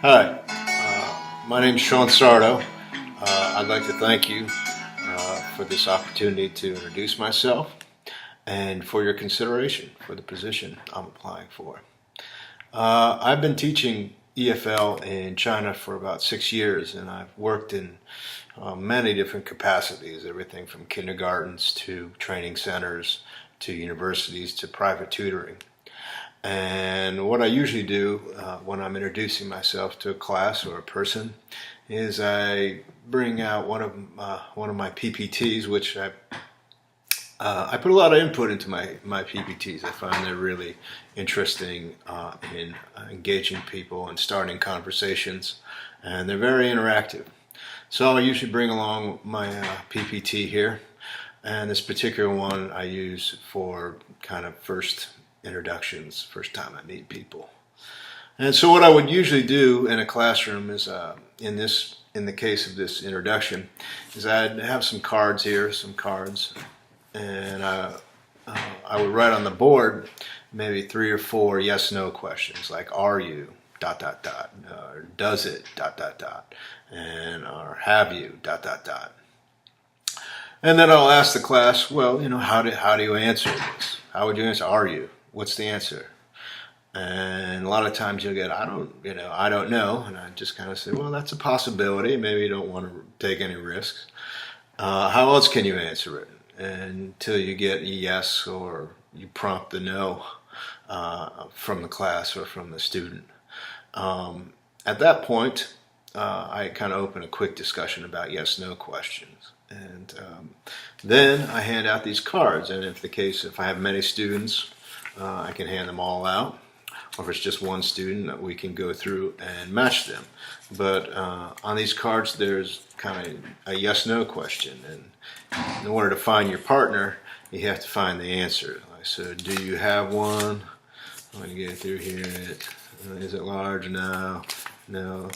Hi, my name is Sean Sarto. I'd like to thank you for this opportunity to introduce myself and for your consideration for the position I'm applying for. I've been teaching EFL in China for about 6 years, and I've worked in many different capacities, everything from kindergartens to training centers to universities to private tutoring. And what I usually do when I'm introducing myself to a class or a person is I bring out one of my PPTs, which I put a lot of input into my PPTs. I find they're really interesting in engaging people and starting conversations, and they're very interactive. So I usually bring along my PPT here, and this particular one I use for kind of first introductions, first time I meet people. And so what I would usually do in a classroom is, in the case of this introduction, is I'd have some cards here, and I would write on the board maybe 3 or 4 yes/no questions, like "Are you?" ... or "Does it?" ... and or "Have you?" ... And then I'll ask the class, well, how do you answer this? How would you answer? Are you? What's the answer? And a lot of times you'll get, I don't know. And I just kind of say, well, that's a possibility. Maybe you don't want to take any risks. How else can you answer it? Until you get a yes, or you prompt the no from the class or from the student. At that point, I kind of open a quick discussion about yes/no questions. And then I hand out these cards. And if I have many students, I can hand them all out. Or if it's just one student, we can go through and match them. But on these cards, there's kind of a yes/no question. And in order to find your partner, you have to find the answer. So, do you have one? I'm going to get through here. Is it large? No. No,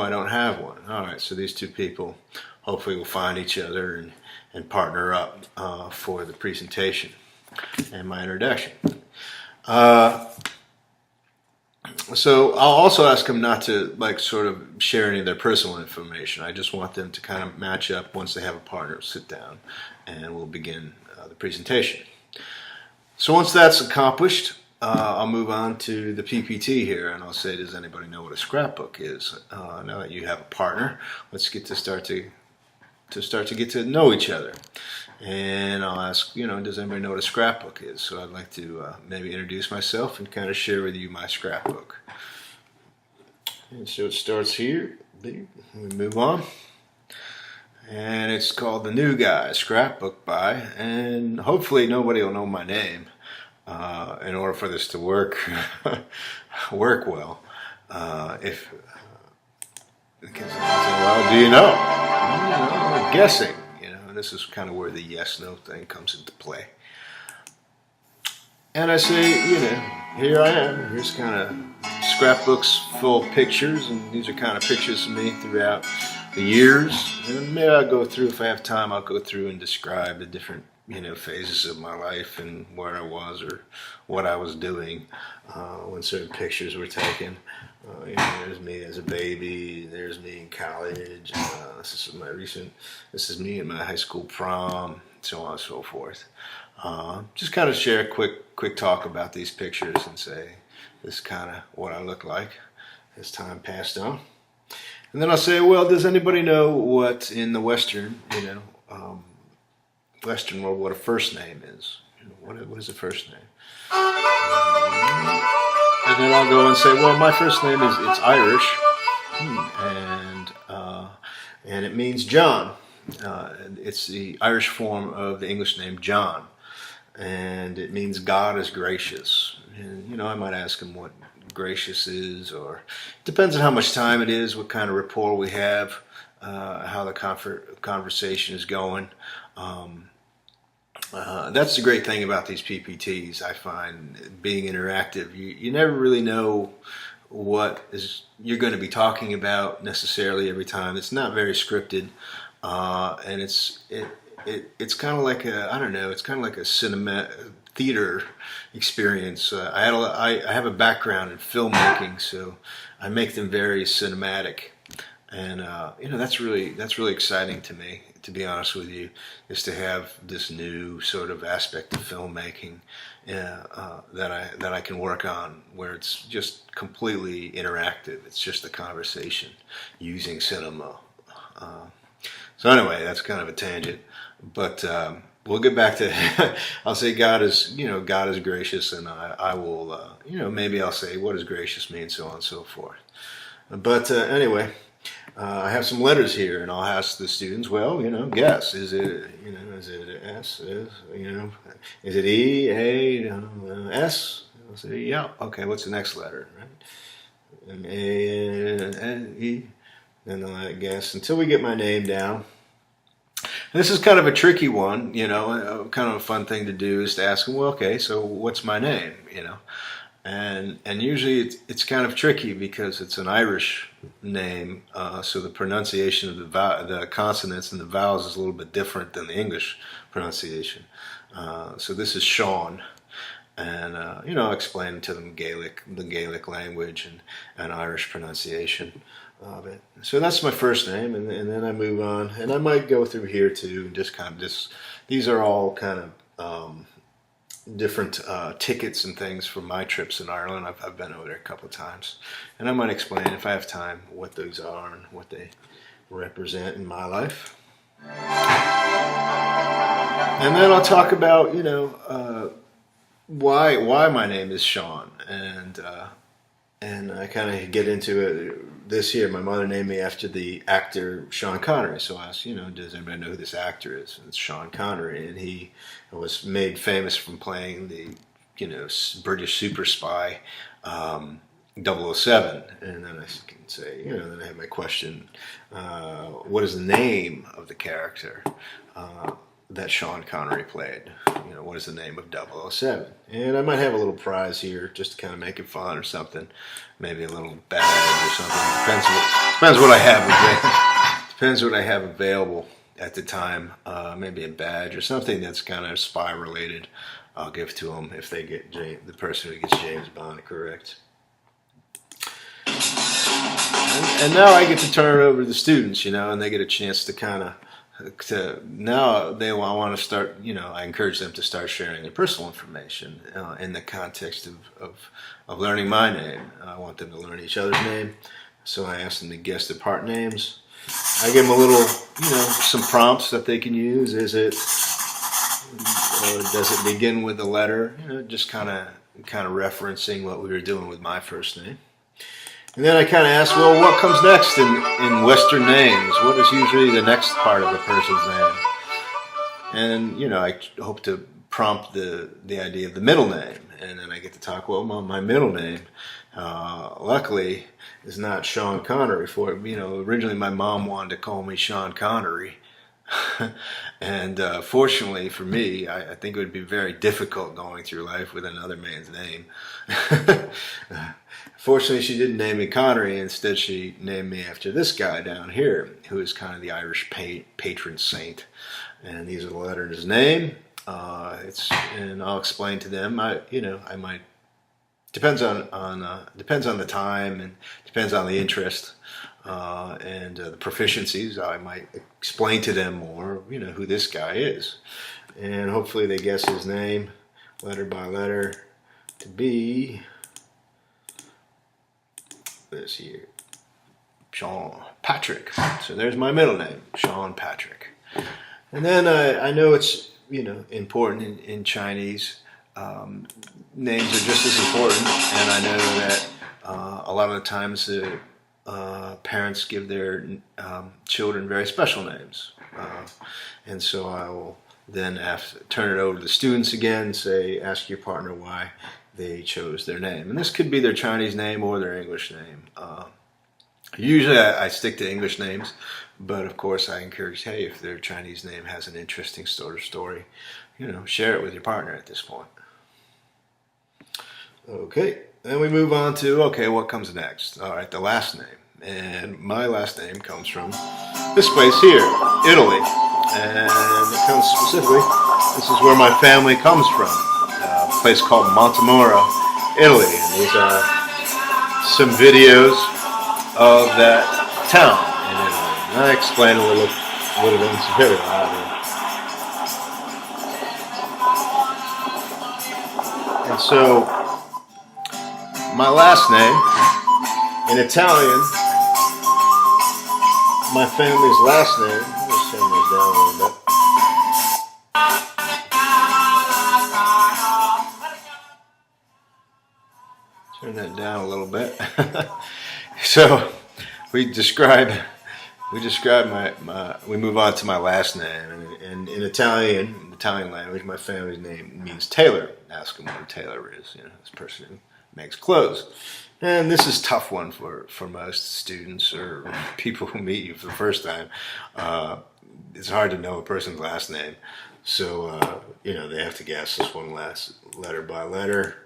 I don't have one. All right, so these two people hopefully will find each other and partner up for the presentation and my introduction. So I'll also ask them not to sort of share any of their personal information. I just want them to kind of match up once they have a partner, sit down, and we'll begin the presentation. So once that's accomplished, I'll move on to the PPT here, and I'll say, does anybody know what a scrapbook is? Now that you have a partner, let's start to get to know each other. And I'll ask, does anybody know what a scrapbook is? So I'd like to maybe introduce myself and kind of share with you my scrapbook. And so it starts here. We move on. And it's called The New Guy, Scrapbook by, and hopefully nobody will know my name in order for this to work well. Well, do you know? I'm guessing. This is kind of where the yes/no thing comes into play. And I say, here I am. Here's kind of scrapbooks full of pictures, and these are kind of pictures of me throughout the years. And maybe I'll go through, if I have time, I'll go through and describe the different phases of my life and where I was or what I was doing when certain pictures were taken. There's me as a baby. There's me in college. This is me at my high school prom, so on and so forth. Just kind of share a quick talk about these pictures and say this is kind of what I look like as time passed on. And then I'll say, well, does anybody know what in the Western world what a first name is? What is a first name? And then I'll go and say, well, my first name it's Irish, and it means John. It's the Irish form of the English name John, and it means God is gracious. And I might ask him what gracious is, or it depends on how much time it is, what kind of rapport we have, how the conversation is going. That's the great thing about these PPTs. I find being interactive, you never really know what you're going to be talking about necessarily every time. It's not very scripted, and it's kind of like it's kind of like a theater experience. I have a background in filmmaking, so I make them very cinematic, and that's really exciting to me. To be honest with you, is to have this new sort of aspect of filmmaking that I can work on, where it's just completely interactive. It's just a conversation using cinema. So anyway, that's kind of a tangent, but we'll get back to. I'll say God is gracious, and I will maybe I'll say what does gracious mean, so on and so forth. But anyway. I have some letters here, and I'll ask the students. Well, guess. Is it S? Is it E? A? S? I'll say, yeah. Okay. What's the next letter? Right? An A, an E, and I guess until we get my name down. And this is kind of a tricky one. Kind of a fun thing to do is to ask them. Well, okay. So what's my name? And usually it's kind of tricky because it's an Irish name, so the pronunciation of the consonants and the vowels is a little bit different than the English pronunciation. So this is Sean, and I'll explain to them the Gaelic language and Irish pronunciation of it. So that's my first name, and then I move on, and I might go through here too, these are all kind of different tickets and things for my trips in Ireland. I've been over there a couple of times, and I might explain, if I have time, what those are and what they represent in my life. And then I'll talk about why my name is Sean, and I kind of get into it. This year, my mother named me after the actor Sean Connery. So I asked, does anybody know who this actor is? And it's Sean Connery, and he was made famous from playing the, British super spy 007. And then I can say, then I have my question: what is the name of the character that Sean Connery played? What is the name of 007? And I might have a little prize here just to kind of make it fun or something. Maybe a little badge or something. Depends what I have. Depends what I have available at the time. Maybe a badge or something that's kind of spy related. I'll give to them if they get the person who gets James Bond correct. And now I get to turn it over to the students, and they get a chance to kind of. Now they want to start, I encourage them to start sharing their personal information in the context of learning my name. I want them to learn each other's name, so I ask them to guess their part names. I give them a little, some prompts that they can use. Does it begin with a letter? Just kind of referencing what we were doing with my first name. And then I kind of ask, well, what comes next in Western names? What is usually the next part of a person's name? And, I hope to prompt the idea of the middle name. And then I get to talk, well, my middle name, luckily, is not Sean Connery. Originally my mom wanted to call me Sean Connery. And fortunately for me, I think it would be very difficult going through life with another man's name. Fortunately, she didn't name me Connery. Instead, she named me after this guy down here, who is kind of the Irish patron saint. And these are the letters of his name. And I'll explain to them. I might depends on the time and depends on the interest. And the proficiencies, I might explain to them more, who this guy is. And hopefully they guess his name, letter by letter, to be this here, Sean Patrick. So there's my middle name, Sean Patrick. And then I know it's, important in Chinese. Names are just as important, and I know that a lot of the times parents give their children very special names. And so I will then turn it over to the students again, ask your partner why they chose their name. And this could be their Chinese name or their English name. Usually I stick to English names, but of course I encourage, hey, if their Chinese name has an interesting sort of story, share it with your partner at this point. Okay, then we move on to, what comes next? All right, the last name. And my last name comes from this place here, Italy. And it comes specifically, this is where my family comes from. place called Montemora, Italy. And these are some videos of that town in Italy. And I explain a little bit of this video. And so, my last name, in Italian, my family's last name, let's turn this down a little bit. Turn that down a little bit. So, we move on to my last name. And in Italian language, my family's name means tailor. Ask them what a tailor is. This person who makes clothes. And this is a tough one for most students or people who meet you for the first time. It's hard to know a person's last name. So, they have to guess this one last letter by letter.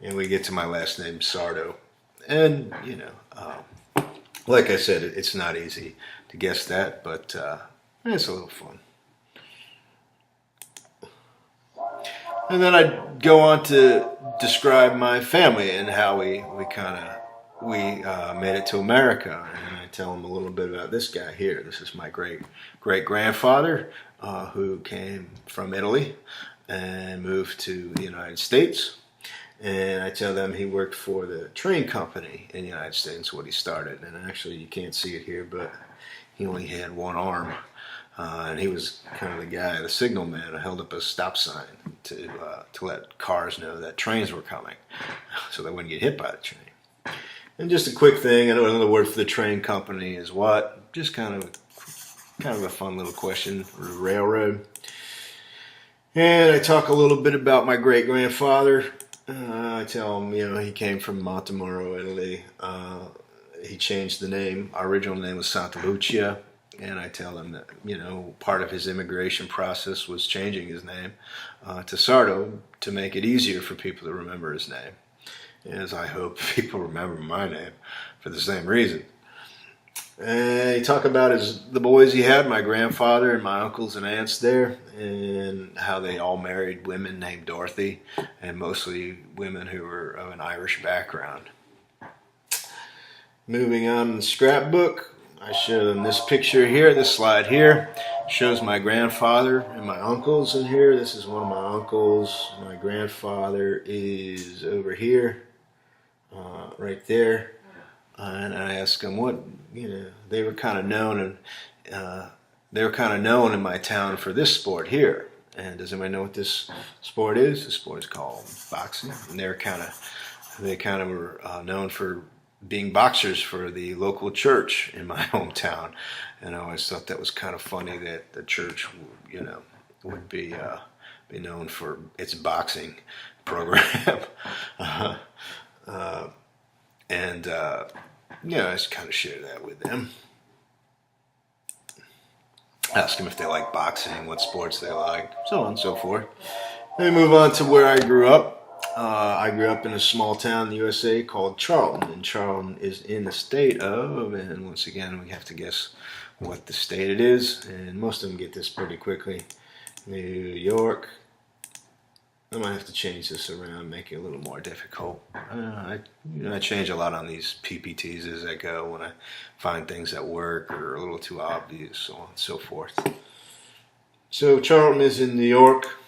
And we get to my last name, Sarto. And, like I said, it's not easy to guess that, but it's a little fun. And then I go on to describe my family and how we made it to America. And I tell them a little bit about this guy here. This is my great-grandfather who came from Italy and moved to the United States. And I tell them he worked for the train company in the United States, what he started. And actually, you can't see it here, but he only had one arm. And he was kind of the guy, the signal man, who held up a stop sign to let cars know that trains were coming, so they wouldn't get hit by the train. And just a quick thing, I know another word for the train company is what? Just kind of a fun little question. Railroad. And I talk a little bit about my great-grandfather. I tell him, he came from Montemora, Italy. He changed the name. Our original name was Santa Lucia. And I tell him that, part of his immigration process was changing his name to Sarto to make it easier for people to remember his name. As I hope people remember my name for the same reason. And he talked about the boys he had, my grandfather and my uncles and aunts there, and how they all married women named Dorothy, and mostly women who were of an Irish background. Moving on in the scrapbook, I show them this picture here, this slide here, shows my grandfather and my uncles in here. This is one of my uncles. My grandfather is over here, right there. And I asked them what, they were kind of known, and they were kind of known in my town for this sport here. And does anybody know what this sport is? This sport is called boxing. And they kind of were known for being boxers for the local church in my hometown. And I always thought that was kind of funny that the church, would be known for its boxing program. I just kind of share that with them. Ask them if they like boxing, what sports they like, so on and so forth. Then we move on to where I grew up. I grew up in a small town in the USA called Charlton, and Charlton is in the state of, and once again we have to guess what the state it is, and most of them get this pretty quickly. New York. I might have to change this around, make it a little more difficult. I change a lot on these PPTs as I go when I find things that work or are a little too obvious, so on and so forth. So Charlton is in New York.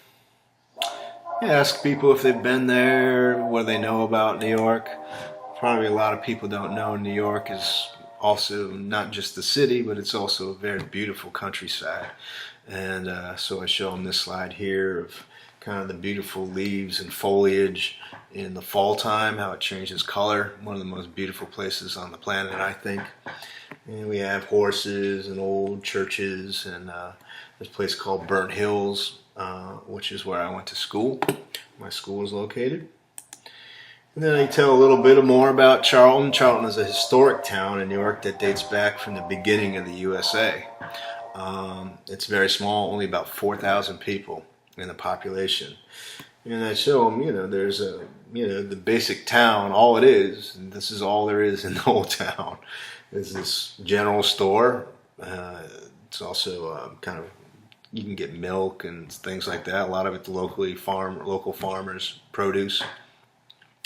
Ask people if they've been there, what do they know about New York. Probably a lot of people don't know New York is also not just the city, but it's also a very beautiful countryside. And so I show them this slide here of kind of the beautiful leaves and foliage in the fall time, how it changes color. One of the most beautiful places on the planet, I think. And we have horses and old churches, and this place called Burnt Hills, which is where I went to school. My school is located. And then I tell a little bit more about Charlton. Charlton is a historic town in New York that dates back from the beginning of the USA. It's very small, only about 4,000 people in the population. And I show them, there's the basic town, all it is, and this is all there is in the whole town, is this general store. It's also kind of you can get milk and things like that. A lot of it local farmers produce.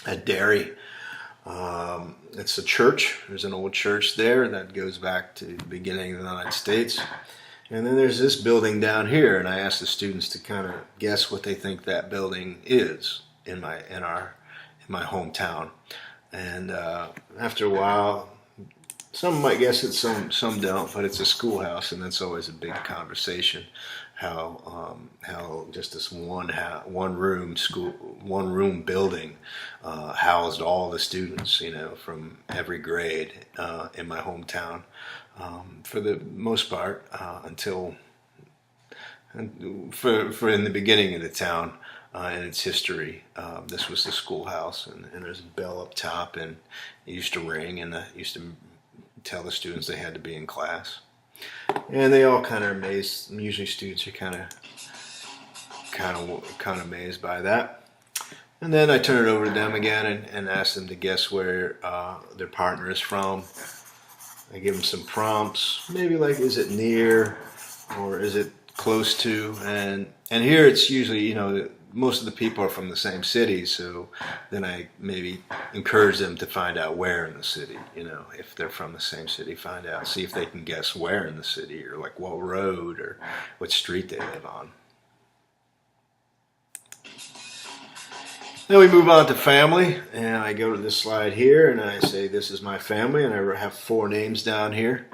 A dairy. It's a church. There's an old church there that goes back to the beginning of the United States. And then there's this building down here, and I asked the students to kind of guess what they think that building is in my hometown. And after a while, some might guess it, some don't, but it's a schoolhouse, and that's always a big conversation. How just this one room building housed all the students, from every grade in my hometown, for the most part, until for in the beginning of the town. In its history, this was the schoolhouse, and there's a bell up top, and it used to ring, and it used to tell the students they had to be in class. And they all kind of amazed. Usually students are kind of amazed by that. And then I turn it over to them again and ask them to guess where their partner is from. I give them some prompts, maybe like, is it near or is it close to? And here it's usually, most of the people are from the same city, so then I maybe encourage them to find out where in the city, if they're from the same city, see if they can guess where in the city, or like what road or what street they live on. Then we move on to family, and I go to this slide here, and I say, this is my family, and I have 4 names down here,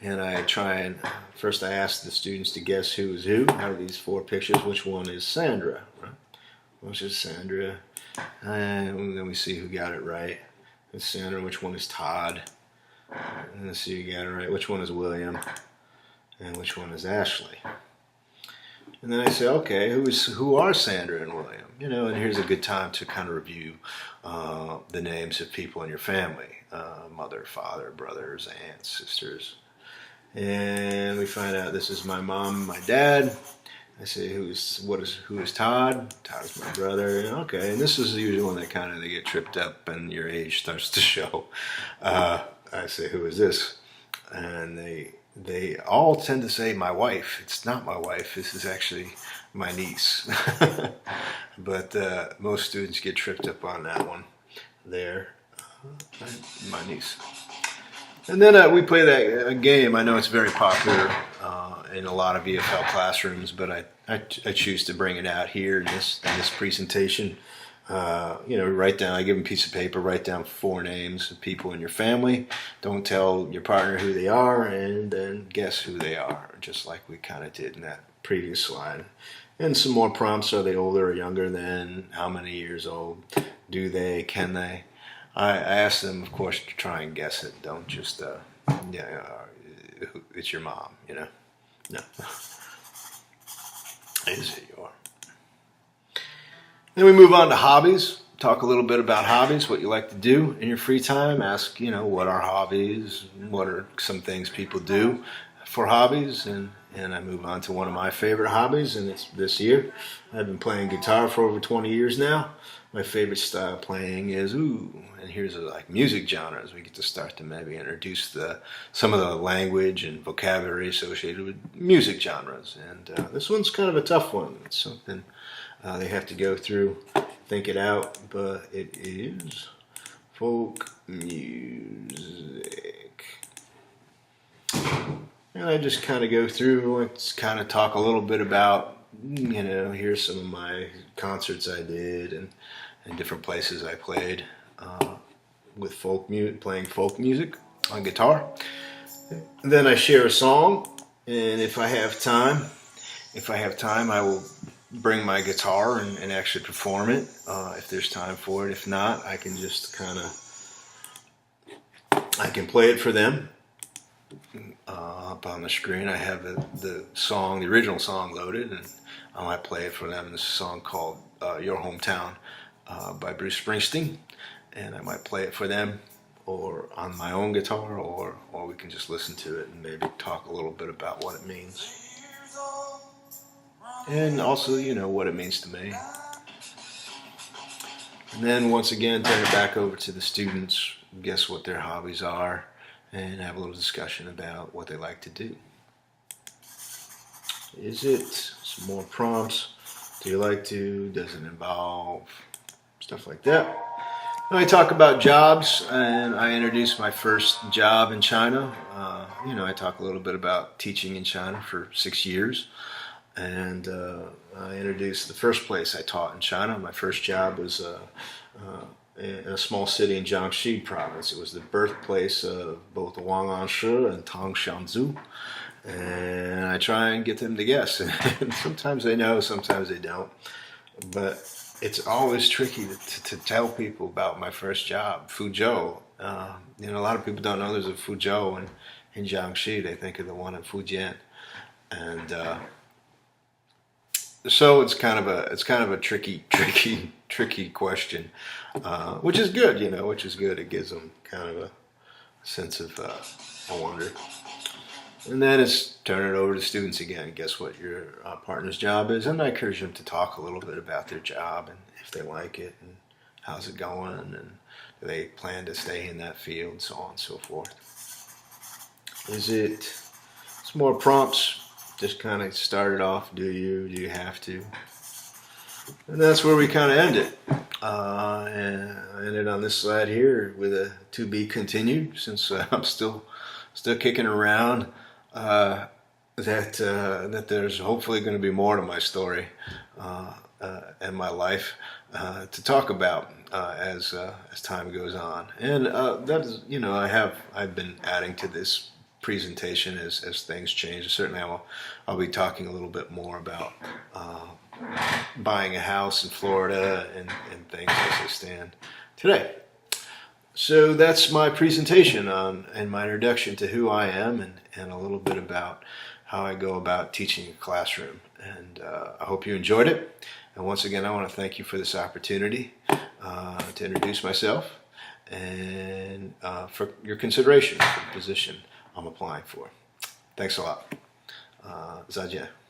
and I try first I ask the students to guess who is who. Out of these 4 pictures, which one is Sandra, right? Which is Sandra, and then we see who got it right. It's Sandra. Which one is Todd? And let's see who got it right. Which one is William? And which one is Ashley? And then I say, okay, who are Sandra and William? And here's a good time to kind of review the names of people in your family: mother, father, brothers, aunts, sisters. And we find out this is my mom and my dad. I say, who is Todd? Todd is my brother. Okay, and this is usually when they get tripped up and your age starts to show. I say, who is this? And they all tend to say my wife. It's not my wife. This is actually my niece. But most students get tripped up on that one. There, my niece. And then we play that game. I know it's very popular in a lot of EFL classrooms, but I choose to bring it out here in this presentation. Write down. I give them a piece of paper. Write down 4 names of people in your family. Don't tell your partner who they are, and then guess who they are, just like we kind of did in that previous slide. And some more prompts: are they older or younger than? How many years old? Do they? Can they? I ask them, of course, to try and guess it. Don't just, it's your mom, No. Is it your? Then we move on to hobbies. Talk a little bit about hobbies, what you like to do in your free time. Ask, what are hobbies? What are some things people do for hobbies? And I move on to one of my favorite hobbies, and it's this year. I've been playing guitar for over 20 years now. My favorite style of playing is and here's music genres. We get to start to maybe introduce some of the language and vocabulary associated with music genres. And this one's kind of a tough one. It's something they have to go through, think it out, but it is folk music. And I just kind of go through, let's kind of talk a little bit about, here's some of my concerts I did and different places I played with playing folk music on guitar. And then I share a song, and if I have time, I will bring my guitar and actually perform it if there's time for it. If not, I can just I can play it for them. Up on the screen I have the original song loaded, and I might play it for them. This is a song called Your Hometown by Bruce Springsteen, and I might play it for them or on my own guitar, or we can just listen to it and maybe talk a little bit about what it means, and also what it means to me. And then once again turn it back over to the students, guess what their hobbies are, and have a little discussion about what they like to do. Is it? Some more prompts. Do you like to? Does it involve? Stuff like that. I talk about jobs, and I introduce my first job in China. I talk a little bit about teaching in China for 6 years, and I introduced the first place I taught in China. My first job was in a small city in Jiangxi province. It was the birthplace of both Wang Anshi and Tang Xiangzu, and I try and get them to guess. And sometimes they know, sometimes they don't, but it's always tricky to tell people about my first job, Fuzhou. A lot of people don't know there's a Fuzhou in Jiangxi. They think of the one in Fujian, and so it's kind of a tricky question, which is good, which is good. It gives them kind of a sense of I wonder. And then it's turn it over to students again. Guess what your partner's job is, and I encourage them to talk a little bit about their job and if they like it and how's it going and do they plan to stay in that field, so on and so forth. Is it some more prompts? Just kind of started off. Do you have to? And that's where we kind of end it. And I ended on this slide here with a to be continued, since I'm still kicking around. That there's hopefully going to be more to my story and my life to talk about as time goes on. And that is, I've been adding to this presentation as things change. Certainly, I'll be talking a little bit more about buying a house in Florida and things as they stand today. So that's my presentation and my introduction to who I am and a little bit about how I go about teaching a classroom. And I hope you enjoyed it. And once again, I want to thank you for this opportunity to introduce myself and for your consideration for the position I'm applying for. Thanks a lot. 再见.